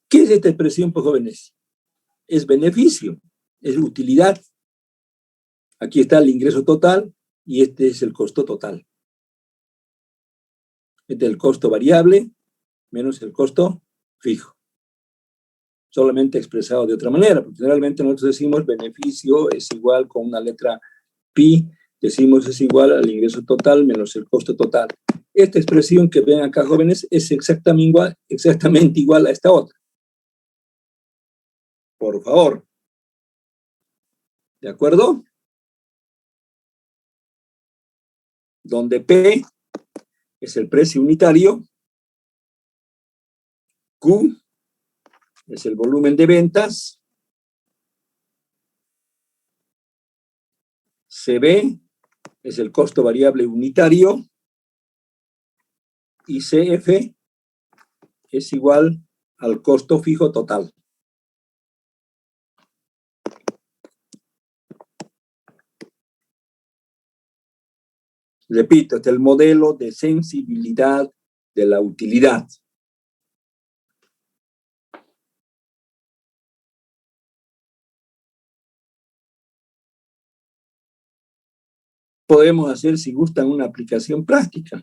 ¿Qué es esta expresión, pues, jóvenes? Es beneficio, es utilidad. Aquí está el ingreso total y este es el costo total. Este es el costo variable menos el costo fijo. Solamente expresado de otra manera, porque generalmente nosotros decimos beneficio es igual con una letra pi, decimos es igual al ingreso total menos el costo total. Esta expresión que ven acá, jóvenes, es exactamente igual a esta otra. Por favor. ¿De acuerdo? Donde P es el precio unitario, Q es el volumen de ventas, CB es el costo variable unitario y CF es igual al costo fijo total. Repito, este es el modelo de sensibilidad de la utilidad. Podemos hacer, si gustan, una aplicación práctica.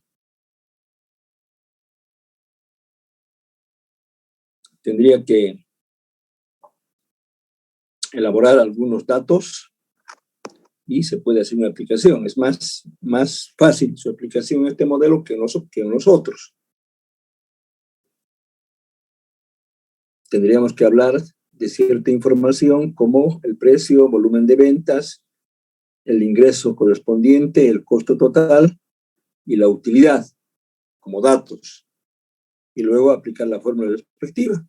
tendría que elaborar algunos datos y se puede hacer una aplicación. Es más fácil su aplicación en este modelo que en nosotros. Tendríamos que hablar de cierta información como el precio, volumen de ventas, el ingreso correspondiente, el costo total y la utilidad como datos. Y luego aplicar la fórmula respectiva.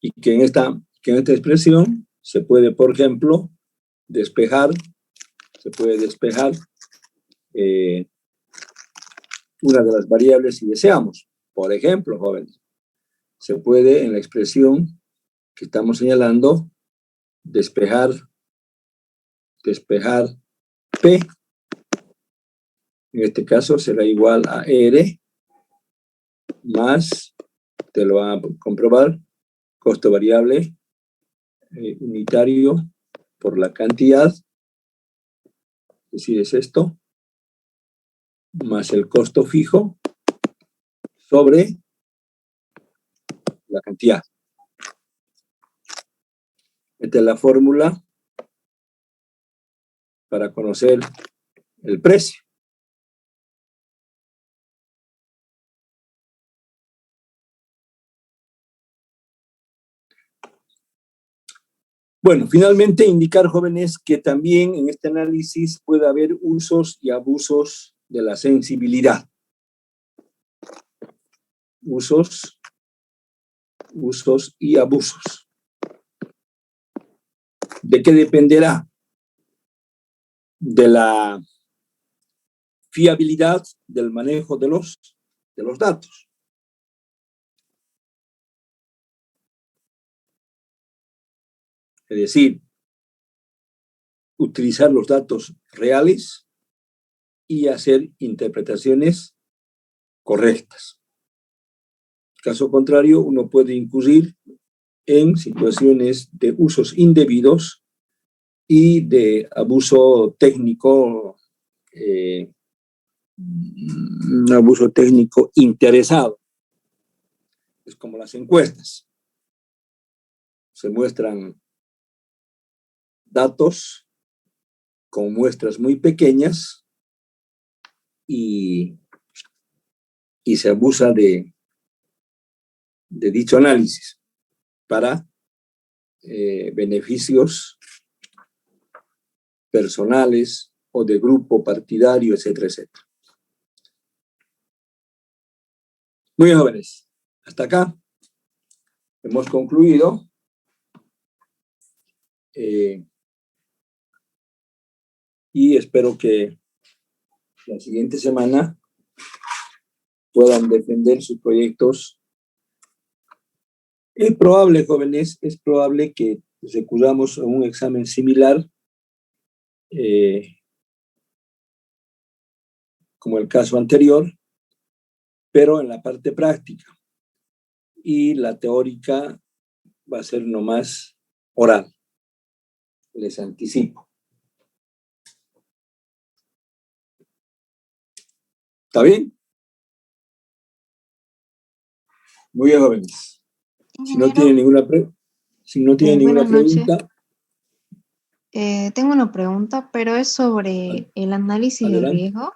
Y que en esta expresión se puede, por ejemplo, despejar una de las variables si deseamos. Por ejemplo, jóvenes, se puede en la expresión que estamos señalando despejar P. En este caso será igual a R más, te lo van a comprobar, costo variable unitario por la cantidad, es decir, es esto, más el costo fijo sobre la cantidad. Esta es la fórmula para conocer el precio. Bueno, finalmente indicar, jóvenes, que también en este análisis puede haber usos y abusos de la sensibilidad. Usos y abusos. ¿De qué dependerá? De la fiabilidad del manejo de los datos. Es decir, utilizar los datos reales y hacer interpretaciones correctas. Caso contrario, uno puede incurrir en situaciones de usos indebidos y de abuso técnico, un abuso técnico interesado. Es como las encuestas. Se muestran datos con muestras muy pequeñas y se abusa de dicho análisis para beneficios personales o de grupo partidario, etcétera, etcétera. Muy bien, jóvenes. Hasta acá hemos concluido. Y espero que la siguiente semana puedan defender sus proyectos. Es probable, jóvenes, que recurramos a un examen similar, como el caso anterior, pero en la parte práctica. Y la teórica va a ser nomás oral. Les anticipo. ¿Está bien? Muy bien, jóvenes. Si no tienen ninguna pregunta. Tengo una pregunta, pero es sobre el análisis Adelante. de riesgo.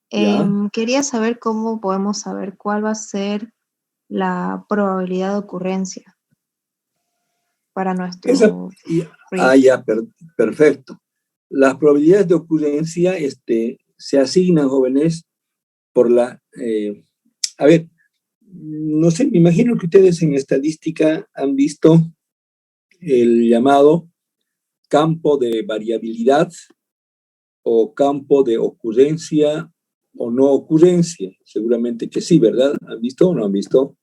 Ya. Quería saber cómo podemos saber cuál va a ser la probabilidad de ocurrencia para nuestro proyecto. Ya, perfecto. Las probabilidades de ocurrencia se asignan, jóvenes, por la... a ver, no sé, me imagino que ustedes en estadística han visto el llamado campo de variabilidad o campo de ocurrencia o no ocurrencia. Seguramente que sí, ¿verdad? ¿Han visto o no han visto?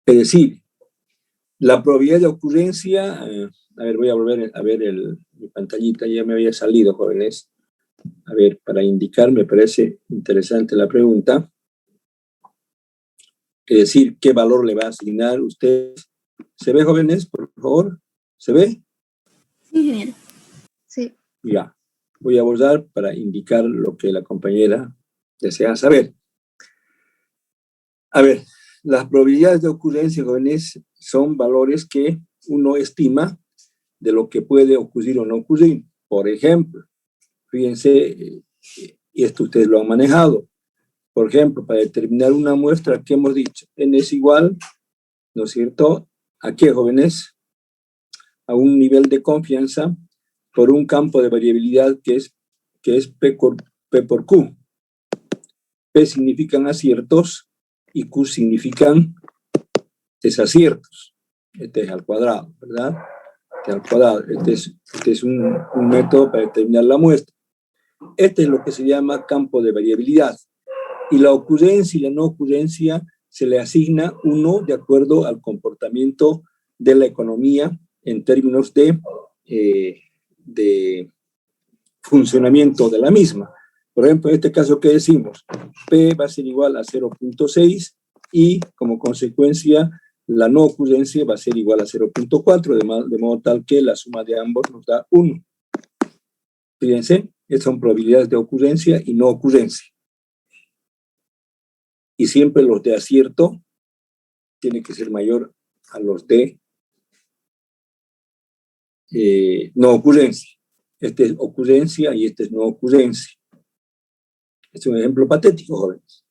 Es decir, la probabilidad de ocurrencia, a ver, voy a volver a ver mi pantallita, ya me había salido, jóvenes. A ver, para indicar, me parece interesante la pregunta. Es decir, ¿qué valor le va a asignar usted? ¿Se ve, jóvenes, por favor? ¿Se ve? Sí, ingeniero. Sí. Ya, voy a borrar para indicar lo que la compañera desea saber. A ver, las probabilidades de ocurrencia, jóvenes, son valores que uno estima de lo que puede ocurrir o no ocurrir. Por ejemplo, fíjense, y esto ustedes lo han manejado. Por ejemplo, para determinar una muestra, ¿qué hemos dicho? N es igual, ¿no es cierto? ¿A qué, jóvenes? A un nivel de confianza por un campo de variabilidad que es P por Q. P significan aciertos y Q significan desaciertos. Este es al cuadrado, ¿verdad? Este al cuadrado. Este es un método para determinar la muestra. Este es lo que se llama campo de variabilidad. Y la ocurrencia y la no ocurrencia se le asigna uno de acuerdo al comportamiento de la economía en términos de funcionamiento de la misma. Por ejemplo, en este caso, ¿qué decimos? P va a ser igual a 0.6 y, como consecuencia, la no ocurrencia va a ser igual a 0.4, de modo tal que la suma de ambos nos da 1. Fíjense, estas son probabilidades de ocurrencia y no ocurrencia. Y siempre los de acierto tienen que ser mayor a los de no ocurrencia. Este es ocurrencia y este es no ocurrencia. Este es un ejemplo patético, jóvenes.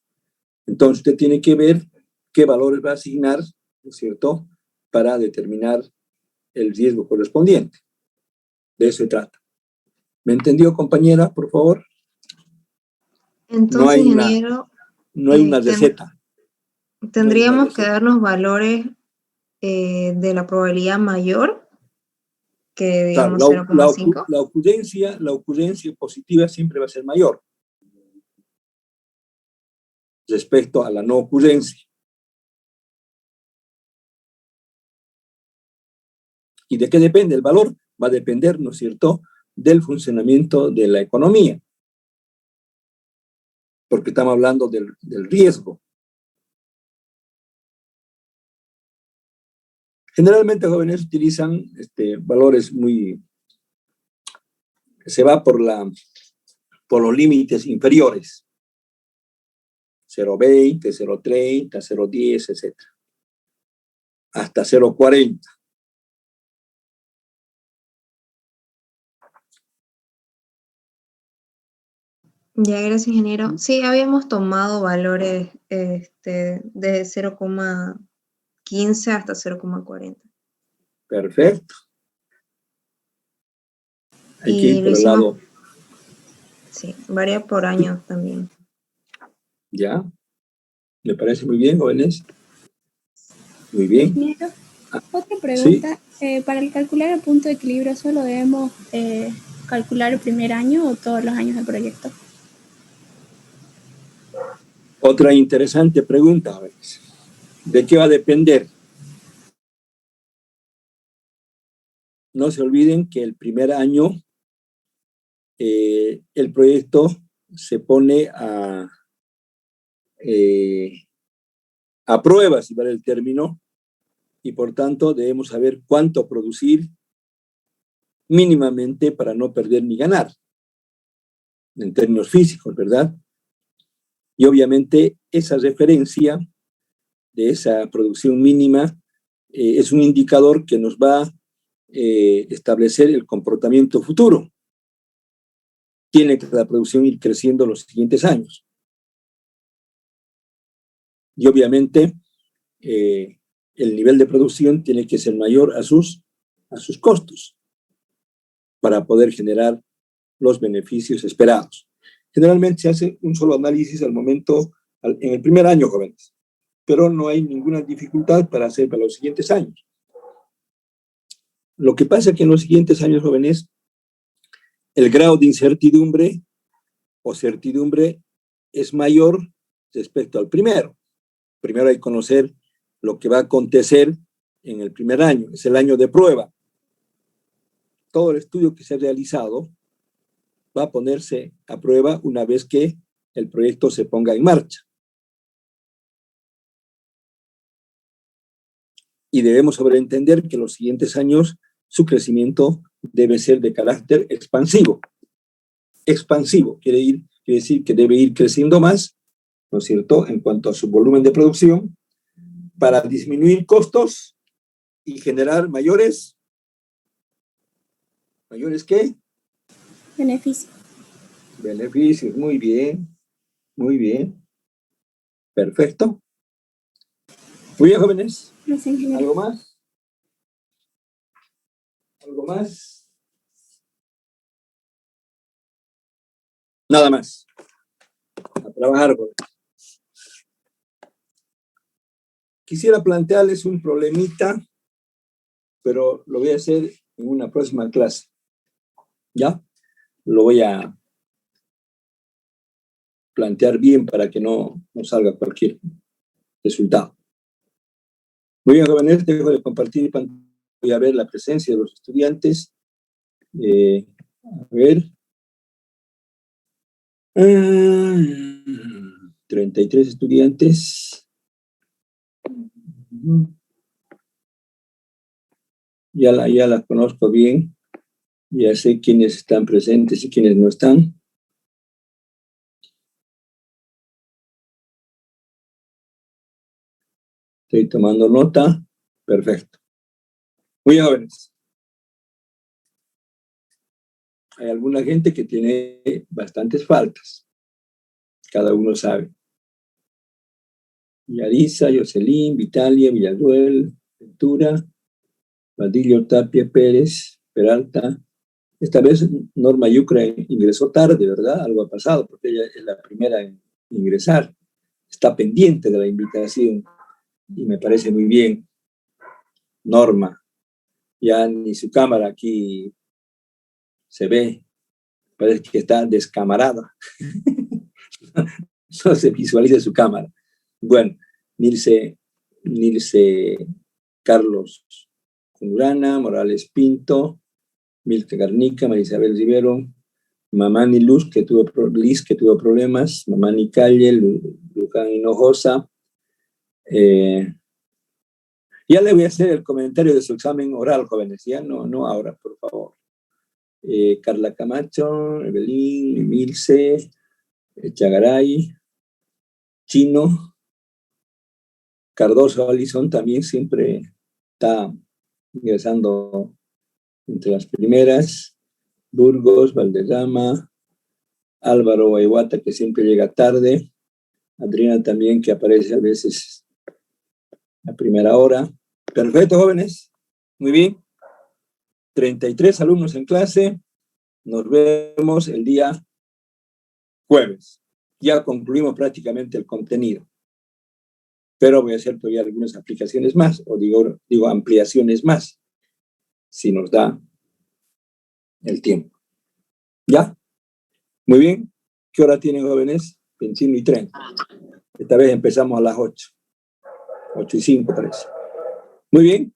Entonces usted tiene que ver qué valores va a asignar, ¿no es cierto?, para determinar el riesgo correspondiente. De eso se trata. ¿Me entendió, compañera, por favor? Entonces, ingeniero, no hay una receta. Tendríamos que darnos valores de la probabilidad mayor que, digamos, 0,5. La ocurrencia positiva siempre va a ser mayor respecto a la no ocurrencia. ¿Y de qué depende el valor? Va a depender, ¿no es cierto?, del funcionamiento de la economía. Porque estamos hablando del riesgo. Generalmente, jóvenes utilizan valores muy... Se va por los límites inferiores. 0,20, 0,30, 0,10, etc. Hasta 0,40. Ya, gracias, ingeniero. Sí, habíamos tomado valores de 0,15 hasta 0,40. Perfecto. Hay que ir por el lado. Sí, varía por año también. Ya. Me parece muy bien, jóvenes. Muy bien. Ingeniero, otra pregunta. ¿Sí? Para calcular el punto de equilibrio, ¿solo debemos calcular el primer año o todos los años del proyecto? Otra interesante pregunta, jóvenes. ¿De qué va a depender? No se olviden que el primer año el proyecto se pone a prueba, si vale el término, y por tanto debemos saber cuánto producir mínimamente para no perder ni ganar, en términos físicos, ¿verdad? Y obviamente esa referencia de esa producción mínima es un indicador que nos va a establecer el comportamiento futuro. Tiene que la producción ir creciendo los siguientes años. Y obviamente el nivel de producción tiene que ser mayor a sus costos para poder generar los beneficios esperados. Generalmente se hace un solo análisis al momento, en el primer año, jóvenes, pero no hay ninguna dificultad para hacer para los siguientes años. Lo que pasa es que en los siguientes años, jóvenes, el grado de incertidumbre o certidumbre es mayor respecto al primero. Primero hay que conocer lo que va a acontecer en el primer año, es el año de prueba. Todo el estudio que se ha realizado va a ponerse a prueba una vez que el proyecto se ponga en marcha. Y debemos sobreentender que los siguientes años su crecimiento debe ser de carácter expansivo. Expansivo quiere decir que debe ir creciendo más, ¿no es cierto?, en cuanto a su volumen de producción, para disminuir costos y generar mayores ¿qué? Beneficios. Beneficios, muy bien, muy bien. Perfecto. Muy bien, jóvenes. ¿Algo más? ¿Algo más? Nada más. A trabajar, jóvenes. Quisiera plantearles un problemita, pero lo voy a hacer en una próxima clase. ¿Ya? Lo voy a plantear bien para que no salga cualquier resultado. Muy bien, jóvenes, dejo de compartir pantalla. Voy a ver la presencia de los estudiantes. A ver. 33 estudiantes. Ya las conozco bien. Ya sé quiénes están presentes y quiénes no están. Estoy tomando nota. Perfecto. Muy bien, jóvenes. Hay alguna gente que tiene bastantes faltas. Cada uno sabe. Yarisa, Jocelyn, Vitalia, Villaduel, Ventura, Vadillo, Tapia, Pérez, Peralta. Esta vez Norma Yucra ingresó tarde, ¿verdad? Algo ha pasado, porque ella es la primera en ingresar. Está pendiente de la invitación y me parece muy bien. Norma, ya ni su cámara aquí se ve, parece que está descamarada. No se visualiza su cámara. Bueno, Nilce Carlos Urana, Morales Pinto, Milka Garnica, María Isabel Rivero, Mamani Liz, que tuvo problemas, Mamani Calle, Luján Hinojosa. Ya le voy a hacer el comentario de su examen oral, jóvenes, ya no ahora, por favor. Carla Camacho, Evelyn, Emilce, Chagaray, Chino, Cardoso Alison también siempre está ingresando entre las primeras. Burgos, Valderrama, Álvaro Guayguata, que siempre llega tarde. Adriana también, que aparece a veces a primera hora. Perfecto, jóvenes. Muy bien. 33 alumnos en clase. Nos vemos el día jueves. Ya concluimos prácticamente el contenido. Pero voy a hacer todavía algunas aplicaciones más, o digo ampliaciones más, si nos da el tiempo. ¿Ya? Muy bien. ¿Qué hora tienen, jóvenes? 21:30. Esta vez empezamos a las 8. 8:05 parece. Muy bien.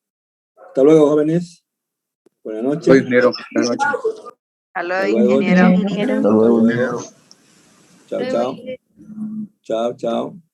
Hasta luego, jóvenes. Buenas noches. Soy ingeniero. Buenas noches. Hasta luego, ingeniero. Hasta luego, ingeniero. Chao, chao. Chao, chao.